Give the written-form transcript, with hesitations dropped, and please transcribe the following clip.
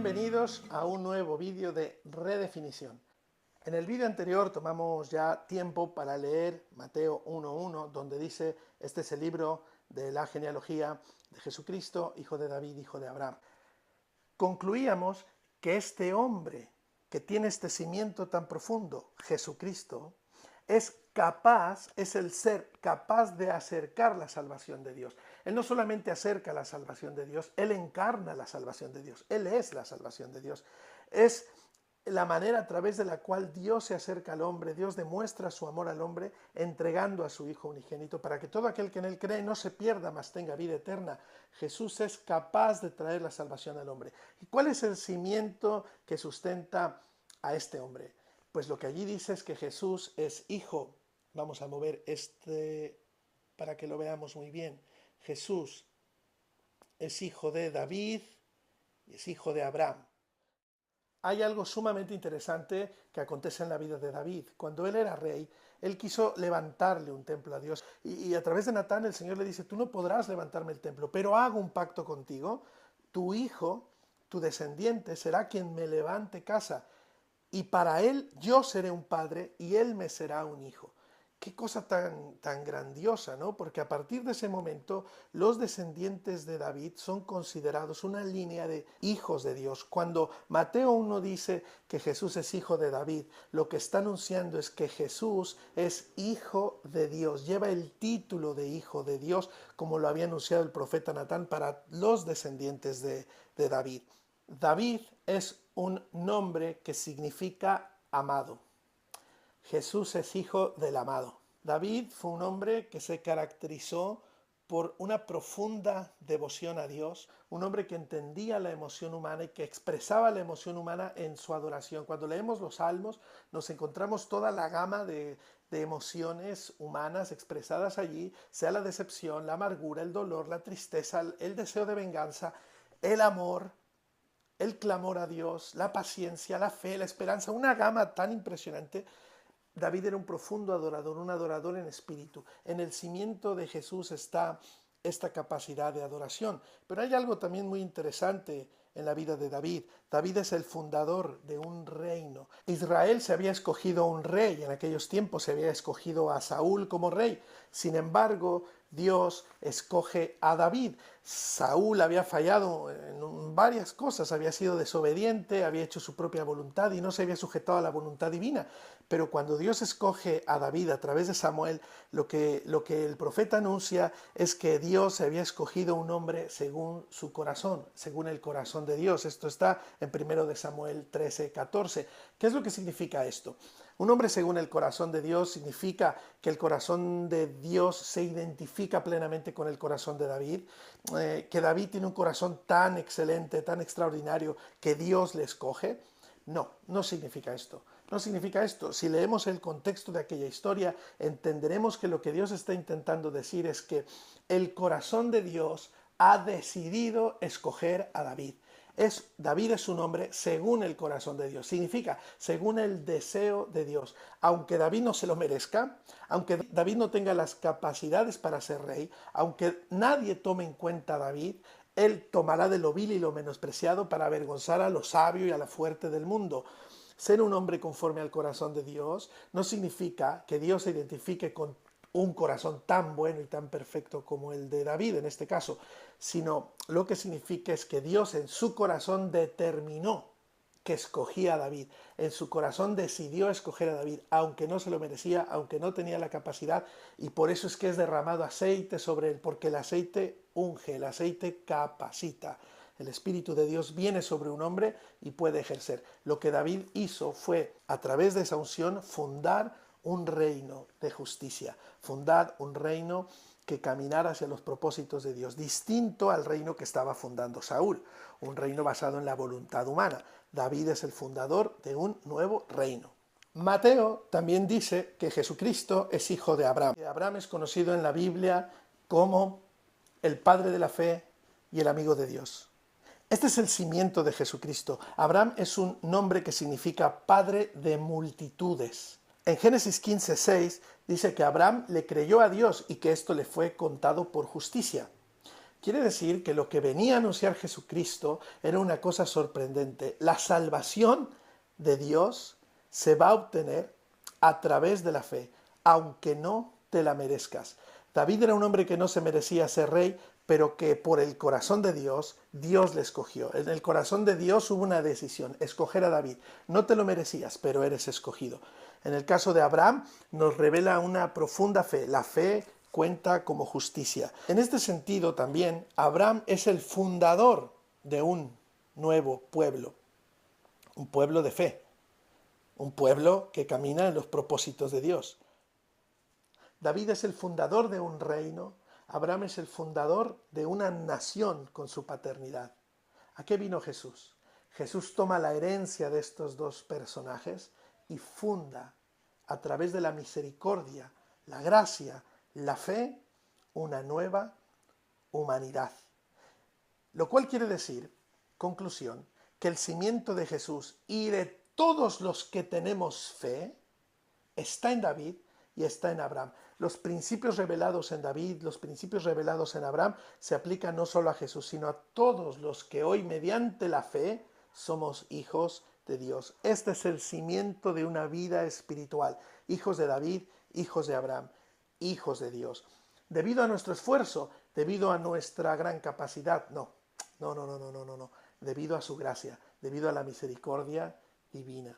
Bienvenidos a un nuevo vídeo de redefinición. En el vídeo anterior tomamos ya tiempo para leer Mateo 1.1, donde dice, este es el libro de la genealogía de Jesucristo, hijo de David, hijo de Abraham. Concluíamos que este hombre que tiene este cimiento tan profundo, Jesucristo, es el ser capaz de acercar la salvación de Dios. Él no solamente acerca la salvación de Dios, Él encarna la salvación de Dios. Él es la salvación de Dios. Es la manera a través de la cual Dios se acerca al hombre. Dios demuestra su amor al hombre entregando a su Hijo unigénito para que todo aquel que en Él cree no se pierda, mas tenga vida eterna. Jesús es capaz de traer la salvación al hombre. ¿Y cuál es el cimiento que sustenta a este hombre? Pues lo que allí dice es que Jesús es hijo. Vamos a mover para que lo veamos muy bien. Jesús es hijo de David y es hijo de Abraham. Hay algo sumamente interesante que acontece en la vida de David. Cuando él era rey, él quiso levantarle un templo a Dios. Y a través de Natán el Señor le dice, tú no podrás levantarme el templo, pero hago un pacto contigo. Tu hijo, tu descendiente, será quien me levante casa. Y para él yo seré un padre y él me será un hijo. Qué cosa tan grandiosa, ¿no? Porque a partir de ese momento los descendientes de David son considerados una línea de hijos de Dios. Cuando Mateo 1 dice que Jesús es hijo de David, lo que está anunciando es que Jesús es hijo de Dios, lleva el título de hijo de Dios, como lo había anunciado el profeta Natán para los descendientes de David. David es un nombre que significa amado. Jesús es hijo del amado. David fue un hombre que se caracterizó por una profunda devoción a Dios, un hombre que entendía la emoción humana y que expresaba la emoción humana en su adoración. Cuando leemos los salmos nos encontramos toda la gama de emociones humanas expresadas allí, sea la decepción, la amargura, el dolor, la tristeza, el deseo de venganza, el amor, el clamor a Dios, la paciencia, la fe, la esperanza, una gama tan impresionante. David era un profundo adorador, un adorador en espíritu. En el cimiento de Jesús está esta capacidad de adoración. Pero hay algo también muy interesante en la vida de David. David es el fundador de un reino. Israel se había escogido un rey, en aquellos tiempos se había escogido a Saúl como rey. Sin embargo, Dios escoge a David. Saúl había fallado en varias cosas, había sido desobediente, había hecho su propia voluntad y no se había sujetado a la voluntad divina. Pero cuando Dios escoge a David a través de Samuel, lo que el profeta anuncia es que Dios se había escogido un hombre según su corazón, según el corazón de Dios. Esto está en 1 de Samuel 13:14. ¿Qué es lo que significa esto? Un hombre según el corazón de Dios significa que el corazón de Dios se identifica plenamente con el corazón de David, que David tiene un corazón tan excelente, tan extraordinario, que Dios le escoge. No, no significa esto. No significa esto. Si leemos el contexto de aquella historia, entenderemos que lo que Dios está intentando decir es que el corazón de Dios ha decidido escoger a David. David es un hombre según el corazón de Dios. Significa, según el deseo de Dios. Aunque David no se lo merezca, aunque David no tenga las capacidades para ser rey, aunque nadie tome en cuenta a David, él tomará de lo vil y lo menospreciado para avergonzar a lo sabio y a la fuerte del mundo. Ser un hombre conforme al corazón de Dios no significa que Dios se identifique con un corazón tan bueno y tan perfecto como el de David en este caso, sino lo que significa es que Dios en su corazón determinó que escogía a David, en su corazón decidió escoger a David, aunque no se lo merecía, aunque no tenía la capacidad, y por eso es que es derramado aceite sobre él, porque el aceite unge, el aceite capacita. El Espíritu de Dios viene sobre un hombre y puede ejercer. Lo que David hizo fue, a través de esa unción, fundar un reino de justicia, fundar un reino que caminara hacia los propósitos de Dios, distinto al reino que estaba fundando Saúl, un reino basado en la voluntad humana. David es el fundador de un nuevo reino. Mateo también dice que Jesucristo es hijo de Abraham. Abraham es conocido en la Biblia como el padre de la fe y el amigo de Dios. Este es el cimiento de Jesucristo. Abraham es un nombre que significa padre de multitudes. En Génesis 15:6 dice que Abraham le creyó a Dios y que esto le fue contado por justicia. Quiere decir que lo que venía a anunciar Jesucristo era una cosa sorprendente. La salvación de Dios se va a obtener a través de la fe, aunque no te la merezcas. David era un hombre que no se merecía ser rey, pero que por el corazón de Dios, Dios le escogió. En el corazón de Dios hubo una decisión, escoger a David. No te lo merecías, pero eres escogido. En el caso de Abraham nos revela una profunda fe. La fe cuenta como justicia. En este sentido también, Abraham es el fundador de un nuevo pueblo, un pueblo de fe, un pueblo que camina en los propósitos de Dios. David es el fundador de un reino, Abraham es el fundador de una nación con su paternidad. ¿A qué vino Jesús? Jesús toma la herencia de estos dos personajes y funda, a través de la misericordia, la gracia, la fe, una nueva humanidad. Lo cual quiere decir, conclusión, que el cimiento de Jesús y de todos los que tenemos fe está en David y está en Abraham. Los principios revelados en David, los principios revelados en Abraham, se aplican no solo a Jesús, sino a todos los que hoy, mediante la fe, somos hijos de Dios. Este es el cimiento de una vida espiritual. Hijos de David, hijos de Abraham, hijos de Dios. Debido a nuestro esfuerzo, debido a nuestra gran capacidad, no. Debido a su gracia, debido a la misericordia divina.